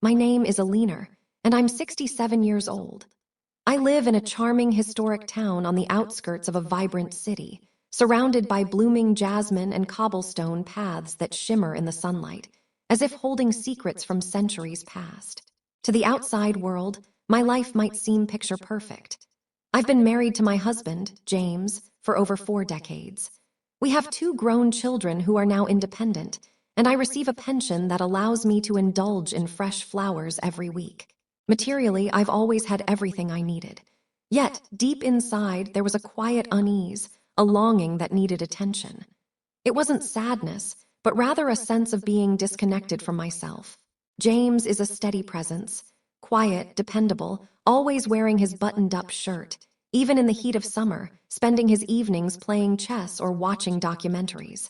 My name is Alina, and I'm 67 years old. I live in a charming historic town on the outskirts of a vibrant city, surrounded by blooming jasmine and cobblestone paths that shimmer in the sunlight, as if holding secrets from centuries past. To the outside world, my life might seem picture perfect. I've been married to my husband, James, for over 4 decades. We have 2 grown children who are now independent, and I receive a pension that allows me to indulge in fresh flowers every week. Materially, I've always had everything I needed. Yet, deep inside, there was a quiet unease, a longing that needed attention. It wasn't sadness, but rather a sense of being disconnected from myself. James is a steady presence, quiet, dependable, always wearing his buttoned-up shirt, even in the heat of summer, spending his evenings playing chess or watching documentaries.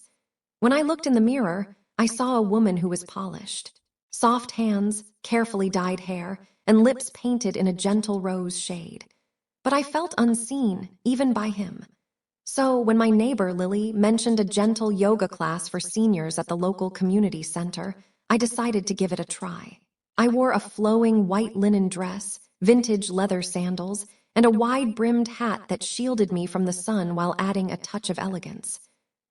When I looked in the mirror, I saw a woman who was polished. Soft hands, carefully dyed hair, and lips painted in a gentle rose shade. But I felt unseen, even by him. So, when my neighbor, Lily, mentioned a gentle yoga class for seniors at the local community center, I decided to give it a try. I wore a flowing white linen dress, vintage leather sandals, and a wide-brimmed hat that shielded me from the sun while adding a touch of elegance.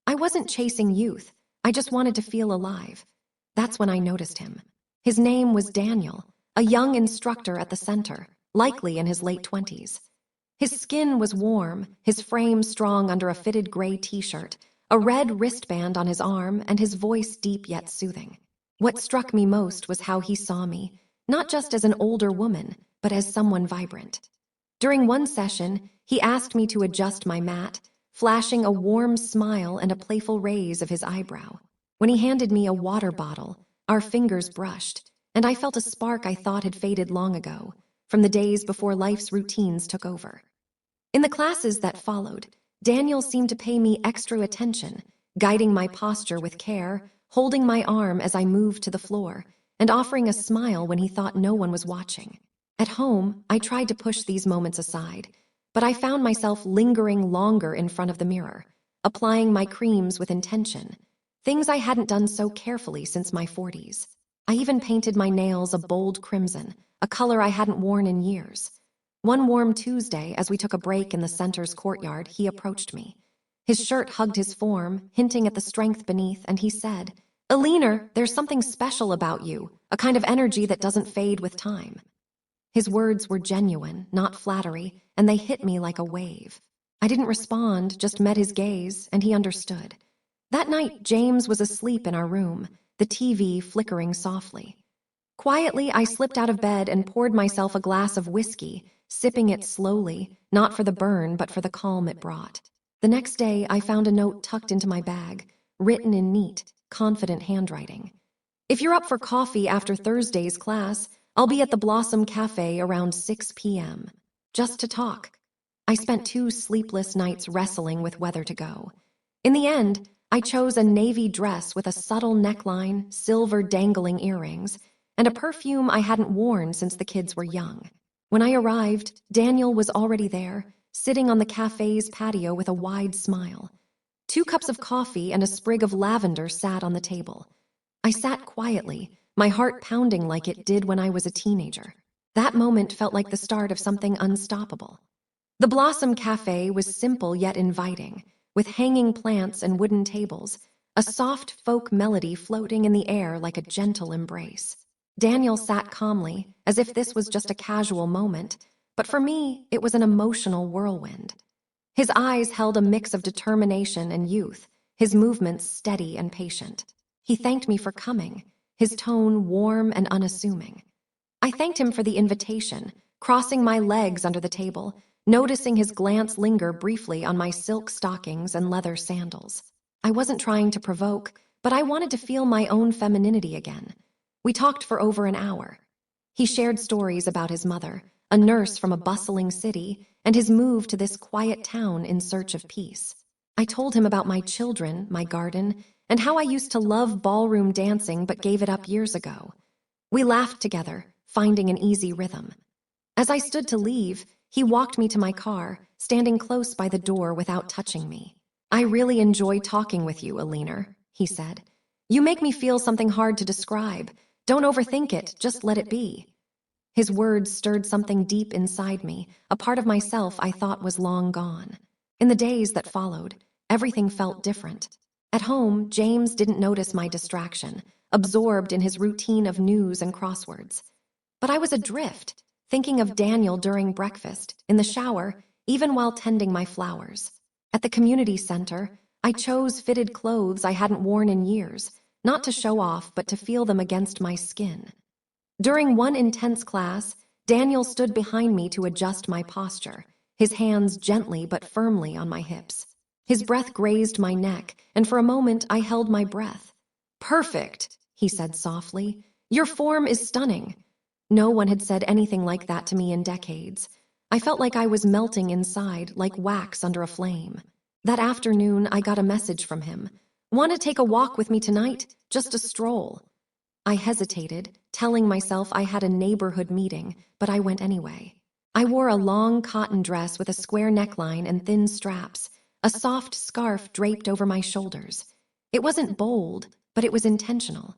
I wasn't chasing youth, I just wanted to feel alive. That's when I noticed him. His name was Daniel, a young instructor at the center, likely in his late 20s. His skin was warm, his frame strong under a fitted gray t-shirt, a red wristband on his arm, and his voice deep yet soothing. What struck me most was how he saw me, not just as an older woman, but as someone vibrant. During one session, he asked me to adjust my mat, flashing a warm smile and a playful raise of his eyebrow. When he handed me a water bottle, our fingers brushed, and I felt a spark I thought had faded long ago, from the days before life's routines took over. In the classes that followed, Daniel seemed to pay me extra attention, guiding my posture with care, holding my arm as I moved to the floor, and offering a smile when he thought no one was watching. At home, I tried to push these moments aside, but I found myself lingering longer in front of the mirror, applying my creams with intention, things I hadn't done so carefully since my 40s. I even painted my nails a bold crimson, a color I hadn't worn in years. One warm Tuesday, as we took a break in the center's courtyard, he approached me. His shirt hugged his form, hinting at the strength beneath, and he said, "Alina, there's something special about you, a kind of energy that doesn't fade with time." His words were genuine, not flattery, and they hit me like a wave. I didn't respond, just met his gaze, and he understood. That night, James was asleep in our room, the TV flickering softly. Quietly, I slipped out of bed and poured myself a glass of whiskey, sipping it slowly, not for the burn, but for the calm it brought. The next day, I found a note tucked into my bag, written in neat, confident handwriting. "If you're up for coffee after Thursday's class, I'll be at the Blossom Cafe around 6 p.m. Just to talk." I spent 2 sleepless nights wrestling with whether to go. In the end, I chose a navy dress with a subtle neckline, silver dangling earrings, and a perfume I hadn't worn since the kids were young. When I arrived, Daniel was already there, sitting on the cafe's patio with a wide smile. 2 cups of coffee and a sprig of lavender sat on the table. I sat quietly, my heart pounding like it did when I was a teenager. That moment felt like the start of something unstoppable. The Blossom Cafe was simple yet inviting, with hanging plants and wooden tables, a soft folk melody floating in the air like a gentle embrace. Daniel sat calmly, as if this was just a casual moment, but for me, it was an emotional whirlwind. His eyes held a mix of determination and youth, his movements steady and patient. He thanked me for coming, his tone warm and unassuming. I thanked him for the invitation, crossing my legs under the table, noticing his glance linger briefly on my silk stockings and leather sandals. I wasn't trying to provoke, but I wanted to feel my own femininity again. We talked for over an hour. He shared stories about his mother, a nurse from a bustling city, and his move to this quiet town in search of peace. I told him about my children, my garden, and how I used to love ballroom dancing but gave it up years ago. We laughed together, finding an easy rhythm. As I stood to leave, he walked me to my car, standing close by the door without touching me. "I really enjoy talking with you, Alina," he said. "You make me feel something hard to describe, Don't overthink it, just let it be. His words stirred something deep inside me, a part of myself I thought was long gone. In the days that followed, everything felt different. At home, James didn't notice my distraction, absorbed in his routine of news and crosswords. But I was adrift, thinking of Daniel during breakfast, in the shower, even while tending my flowers. At the community center, I chose fitted clothes I hadn't worn in years, not to show off but to feel them against my skin. During one intense class, Daniel stood behind me to adjust my posture, his hands gently but firmly on my hips. His breath grazed my neck, and for a moment I held my breath. "Perfect," he said softly. "Your form is stunning." No one had said anything like that to me in decades. I felt like I was melting inside, like wax under a flame. That afternoon, I got a message from him. "Want to take a walk with me tonight? Just a stroll." I hesitated, telling myself I had a neighborhood meeting, but I went anyway. I wore a long cotton dress with a square neckline and thin straps, a soft scarf draped over my shoulders. It wasn't bold, but it was intentional.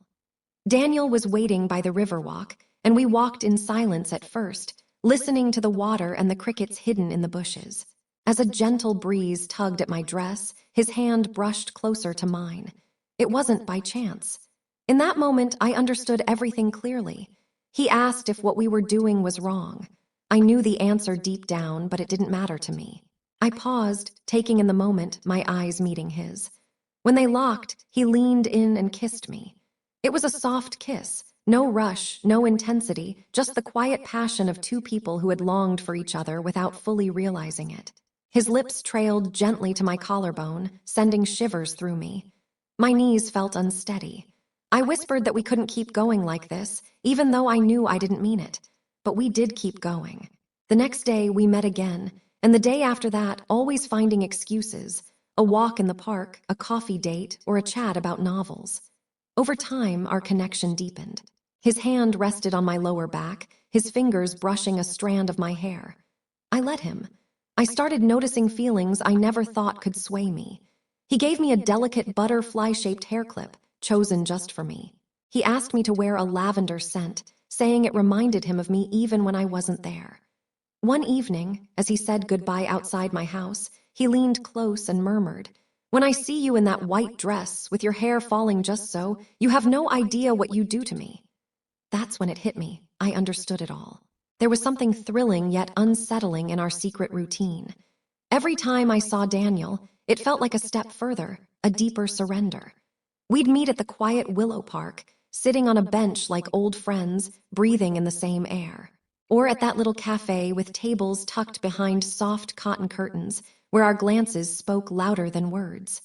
Daniel was waiting by the Riverwalk, and we walked in silence at first, listening to the water and the crickets hidden in the bushes. As a gentle breeze tugged at my dress, his hand brushed closer to mine. It wasn't by chance. In that moment, I understood everything clearly. He asked if what we were doing was wrong. I knew the answer deep down, but it didn't matter to me. I paused, taking in the moment, my eyes meeting his. When they locked, he leaned in and kissed me. It was a soft kiss, no rush, no intensity, just the quiet passion of two people who had longed for each other without fully realizing it. His lips trailed gently to my collarbone, sending shivers through me. My knees felt unsteady. I whispered that we couldn't keep going like this, even though I knew I didn't mean it. But we did keep going. The next day, we met again, and the day after that, always finding excuses: a walk in the park, a coffee date, or a chat about novels. Over time, our connection deepened. His hand rested on my lower back, his fingers brushing a strand of my hair. I let him. I started noticing feelings I never thought could sway me. He gave me a delicate butterfly-shaped hair clip, chosen just for me. He asked me to wear a lavender scent, saying it reminded him of me even when I wasn't there. One evening, as he said goodbye outside my house, he leaned close and murmured, "When I see you in that white dress, with your hair falling just so, you have no idea what you do to me." That's when it hit me. I understood it all. There was something thrilling yet unsettling in our secret routine. Every time I saw Daniel, it felt like a step further, a deeper surrender. We'd meet at the quiet willow park, sitting on a bench like old friends, breathing in the same air. Or at that little cafe with tables tucked behind soft cotton curtains, where our glances spoke louder than words.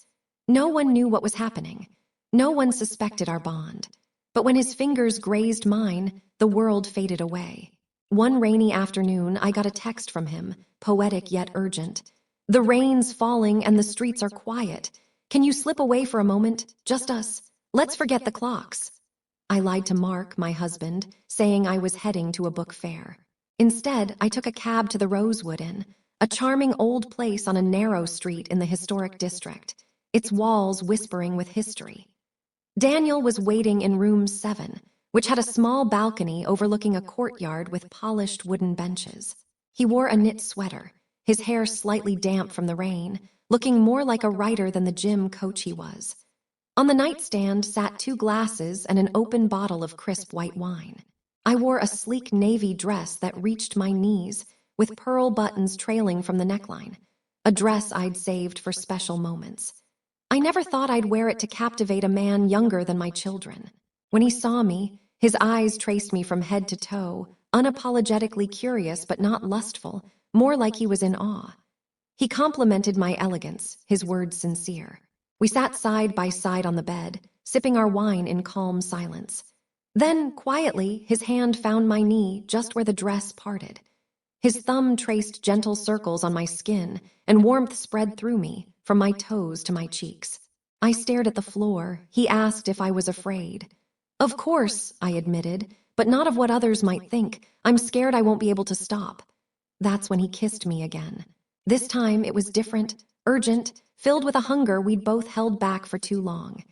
No one knew what was happening. No one suspected our bond. But when his fingers grazed mine, the world faded away. One rainy afternoon, I got a text from him, poetic yet urgent. "The rain's falling and the streets are quiet. Can you slip away for a moment? Just us. Let's forget the clocks." I lied to Mark, my husband, saying I was heading to a book fair. Instead, I took a cab to the Rosewood Inn, a charming old place on a narrow street in the historic district, its walls whispering with history. Daniel was waiting in room 7, which had a small balcony overlooking a courtyard with polished wooden benches. He wore a knit sweater, his hair slightly damp from the rain, looking more like a writer than the gym coach he was. On the nightstand sat 2 glasses and an open bottle of crisp white wine. I wore a sleek navy dress that reached my knees, with pearl buttons trailing from the neckline, a dress I'd saved for special moments. I never thought I'd wear it to captivate a man younger than my children. When he saw me, his eyes traced me from head to toe, unapologetically curious but not lustful, more like he was in awe. He complimented my elegance, his words sincere. We sat side by side on the bed, sipping our wine in calm silence. Then, quietly, his hand found my knee just where the dress parted. His thumb traced gentle circles on my skin, and warmth spread through me, from my toes to my cheeks. I stared at the floor. He asked if I was afraid. "Of course," I admitted, "but not of what others might think. I'm scared I won't be able to stop." That's when he kissed me again. This time it was different, urgent, filled with a hunger we'd both held back for too long.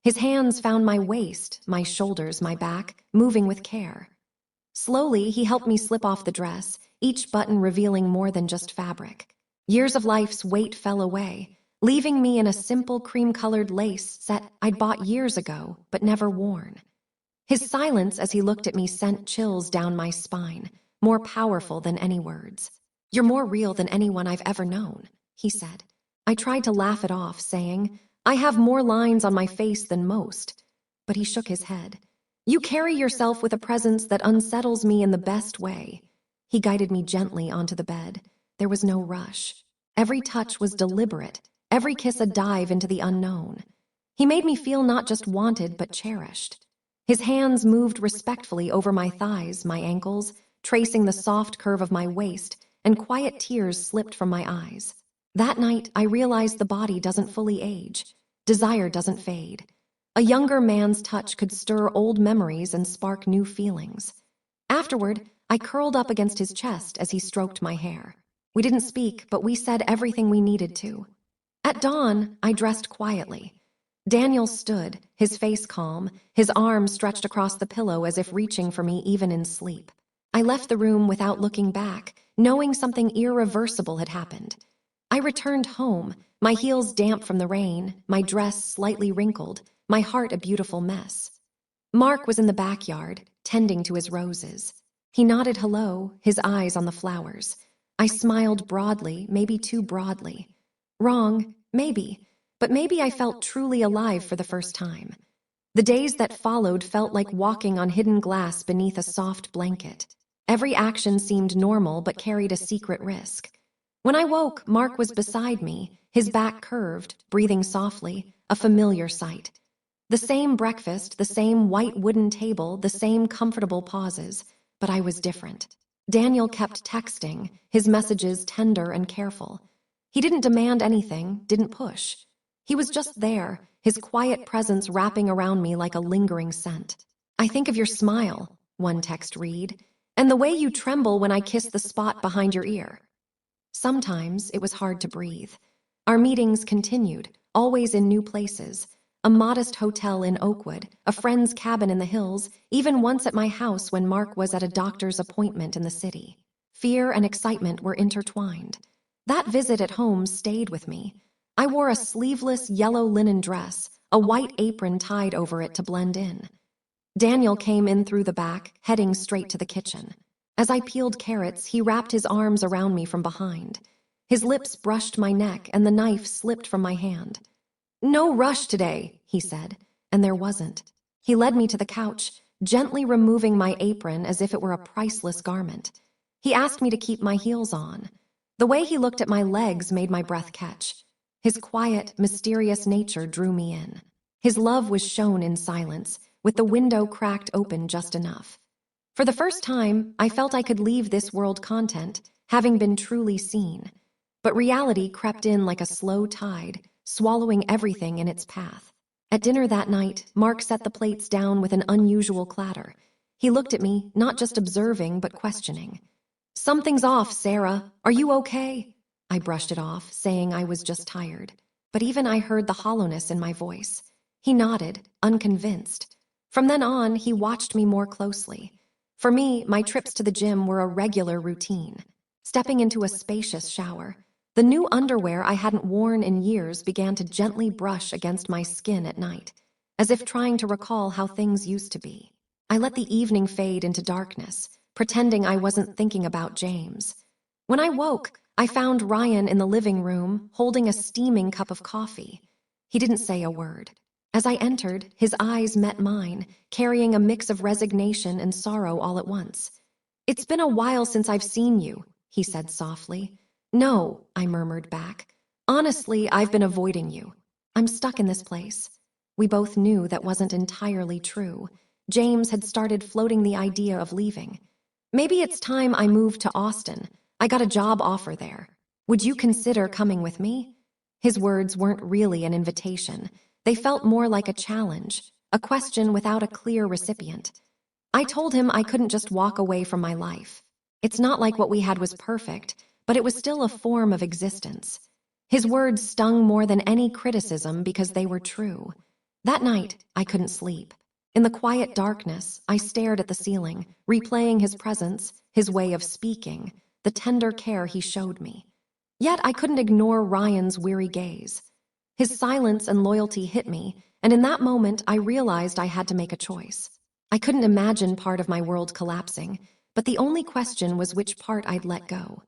His hands found my waist, my shoulders, my back, moving with care. Slowly, he helped me slip off the dress, each button revealing more than just fabric. Years of life's weight fell away, leaving me in a simple cream-colored lace set I'd bought years ago, but never worn. His silence as he looked at me sent chills down my spine, more powerful than any words. "You're more real than anyone I've ever known," he said. I tried to laugh it off, saying, "I have more lines on my face than most." But he shook his head. "You carry yourself with a presence that unsettles me in the best way." He guided me gently onto the bed. There was no rush. Every touch was deliberate, every kiss a dive into the unknown. He made me feel not just wanted, but cherished. His hands moved respectfully over my thighs, my ankles, tracing the soft curve of my waist, and quiet tears slipped from my eyes. That night, I realized the body doesn't fully age. Desire doesn't fade. A younger man's touch could stir old memories and spark new feelings. Afterward, I curled up against his chest as he stroked my hair. We didn't speak, but we said everything we needed to. At dawn, I dressed quietly. Daniel stood, his face calm, his arms stretched across the pillow as if reaching for me even in sleep. I left the room without looking back, knowing something irreversible had happened. I returned home, my heels damp from the rain, my dress slightly wrinkled, my heart a beautiful mess. Mark was in the backyard, tending to his roses. He nodded hello, his eyes on the flowers. I smiled broadly, maybe too broadly. Wrong, maybe, but maybe I felt truly alive for the first time. The days that followed felt like walking on hidden glass beneath a soft blanket. Every action seemed normal but carried a secret risk. When I woke, Mark was beside me, his back curved, breathing softly, a familiar sight. The same breakfast, the same white wooden table, the same comfortable pauses, but I was different. Daniel kept texting, his messages tender and careful. He didn't demand anything, didn't push. He was just there, his quiet presence wrapping around me like a lingering scent. "I think of your smile," one text read, "and the way you tremble when I kiss the spot behind your ear." Sometimes it was hard to breathe. Our meetings continued, always in new places. A modest hotel in Oakwood, a friend's cabin in the hills, even once at my house when Mark was at a doctor's appointment in the city. Fear and excitement were intertwined. That visit at home stayed with me. I wore a sleeveless yellow linen dress, a white apron tied over it to blend in. Daniel came in through the back, heading straight to the kitchen. As I peeled carrots, he wrapped his arms around me from behind. His lips brushed my neck, and the knife slipped from my hand. "No rush today," he said, and there wasn't. He led me to the couch, gently removing my apron as if it were a priceless garment. He asked me to keep my heels on. The way he looked at my legs made my breath catch. His quiet, mysterious nature drew me in. His love was shown in silence, with the window cracked open just enough. For the first time, I felt I could leave this world content, having been truly seen. But reality crept in like a slow tide, swallowing everything in its path. At dinner that night, Mark set the plates down with an unusual clatter. He looked at me, not just observing, but questioning. "Something's off, Sarah. Are you okay?" I brushed it off, saying I was just tired. But even I heard the hollowness in my voice. He nodded, unconvinced. From then on, he watched me more closely. For me, my trips to the gym were a regular routine. Stepping into a spacious shower, the new underwear I hadn't worn in years began to gently brush against my skin at night, as if trying to recall how things used to be. I let the evening fade into darkness, pretending I wasn't thinking about James. When I woke, I found Ryan in the living room, holding a steaming cup of coffee. He didn't say a word. As I entered, his eyes met mine, carrying a mix of resignation and sorrow all at once. "It's been a while since I've seen you," he said softly. "No," I murmured back. "Honestly, I've been avoiding you. I'm stuck in this place." We both knew that wasn't entirely true. James had started floating the idea of leaving. "Maybe it's time I moved to Austin. I got a job offer there. Would you consider coming with me?" His words weren't really an invitation. They felt more like a challenge, a question without a clear recipient. I told him I couldn't just walk away from my life. It's not like what we had was perfect, but it was still a form of existence. His words stung more than any criticism because they were true. That night, I couldn't sleep. In the quiet darkness, I stared at the ceiling, replaying his presence, his way of speaking, the tender care he showed me. Yet I couldn't ignore Ryan's weary gaze. His silence and loyalty hit me, and in that moment I realized I had to make a choice. I couldn't imagine part of my world collapsing, but the only question was which part I'd let go.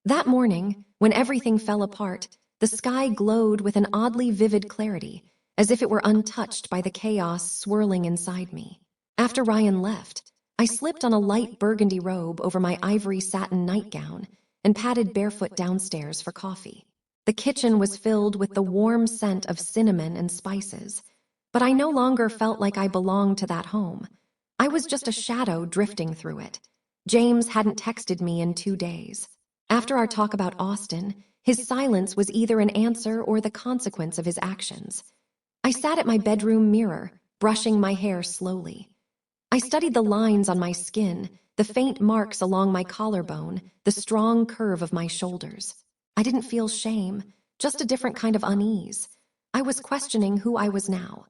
That morning, when everything fell apart, the sky glowed with an oddly vivid clarity, as if it were untouched by the chaos swirling inside me. After Ryan left, I slipped on a light burgundy robe over my ivory satin nightgown and padded barefoot downstairs for coffee. The kitchen was filled with the warm scent of cinnamon and spices, but I no longer felt like I belonged to that home. I was just a shadow drifting through it. James hadn't texted me in 2 days. After our talk about Austin, his silence was either an answer or the consequence of his actions. I sat at my bedroom mirror, brushing my hair slowly. I studied the lines on my skin, the faint marks along my collarbone, the strong curve of my shoulders. I didn't feel shame, just a different kind of unease. I was questioning who I was now.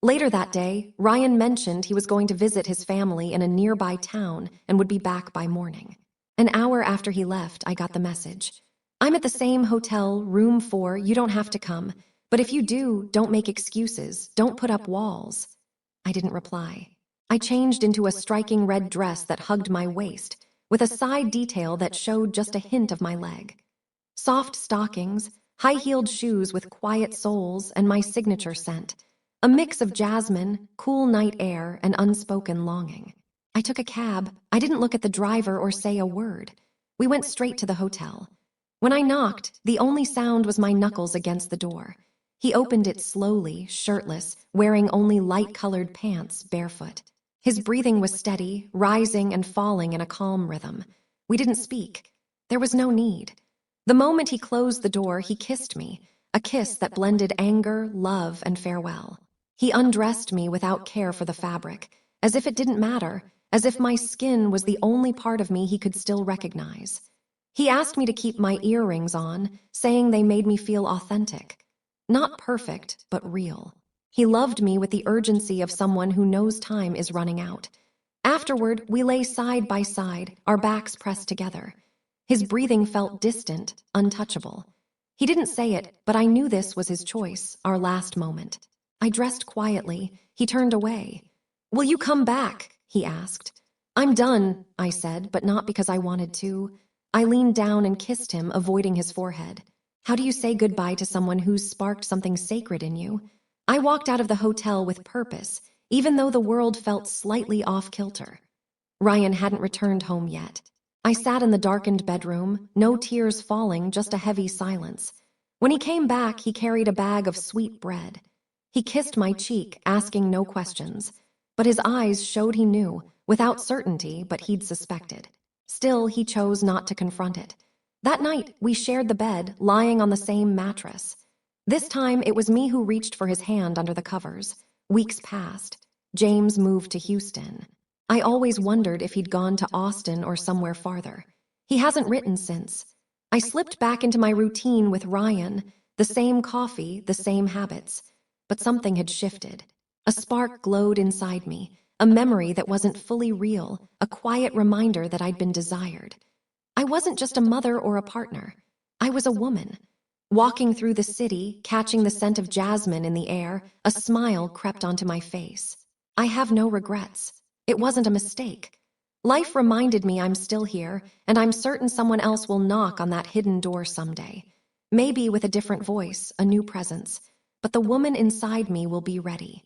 Later that day, Ryan mentioned he was going to visit his family in a nearby town and would be back by morning. An hour after he left, I got the message. "I'm at the same hotel, room 4, you don't have to come. But if you do, don't make excuses, don't put up walls." I didn't reply. I changed into a striking red dress that hugged my waist, with a side detail that showed just a hint of my leg. Soft stockings, high-heeled shoes with quiet soles, and my signature scent. A mix of jasmine, cool night air, and unspoken longing. I took a cab. I didn't look at the driver or say a word. We went straight to the hotel. When I knocked, the only sound was my knuckles against the door. He opened it slowly, shirtless, wearing only light-colored pants, barefoot. His breathing was steady, rising and falling in a calm rhythm. We didn't speak. There was no need. The moment he closed the door, he kissed me, a kiss that blended anger, love, and farewell. He undressed me without care for the fabric, as if it didn't matter, as if my skin was the only part of me he could still recognize. He asked me to keep my earrings on, saying they made me feel authentic. Not perfect, but real. He loved me with the urgency of someone who knows time is running out. Afterward, we lay side by side, our backs pressed together. His breathing felt distant, untouchable. He didn't say it, but I knew this was his choice, our last moment. I dressed quietly. He turned away. "Will you come back?" he asked. "I'm done," I said, but not because I wanted to. I leaned down and kissed him, avoiding his forehead. How do you say goodbye to someone who's sparked something sacred in you? I walked out of the hotel with purpose, even though the world felt slightly off-kilter. Ryan hadn't returned home yet. I sat in the darkened bedroom, no tears falling, just a heavy silence. When he came back, he carried a bag of sweet bread. He kissed my cheek, asking no questions. But his eyes showed he knew, without certainty, but he'd suspected. Still, he chose not to confront it. That night, we shared the bed, lying on the same mattress. This time, it was me who reached for his hand under the covers. Weeks passed. James moved to Houston. I always wondered if he'd gone to Austin or somewhere farther. He hasn't written since. I slipped back into my routine with Ryan, the same coffee, the same habits. But something had shifted. A spark glowed inside me, a memory that wasn't fully real, a quiet reminder that I'd been desired. I wasn't just a mother or a partner. I was a woman. Walking through the city, catching the scent of jasmine in the air, a smile crept onto my face. I have no regrets. It wasn't a mistake. Life reminded me I'm still here, and I'm certain someone else will knock on that hidden door someday. Maybe with a different voice, a new presence. But the woman inside me will be ready.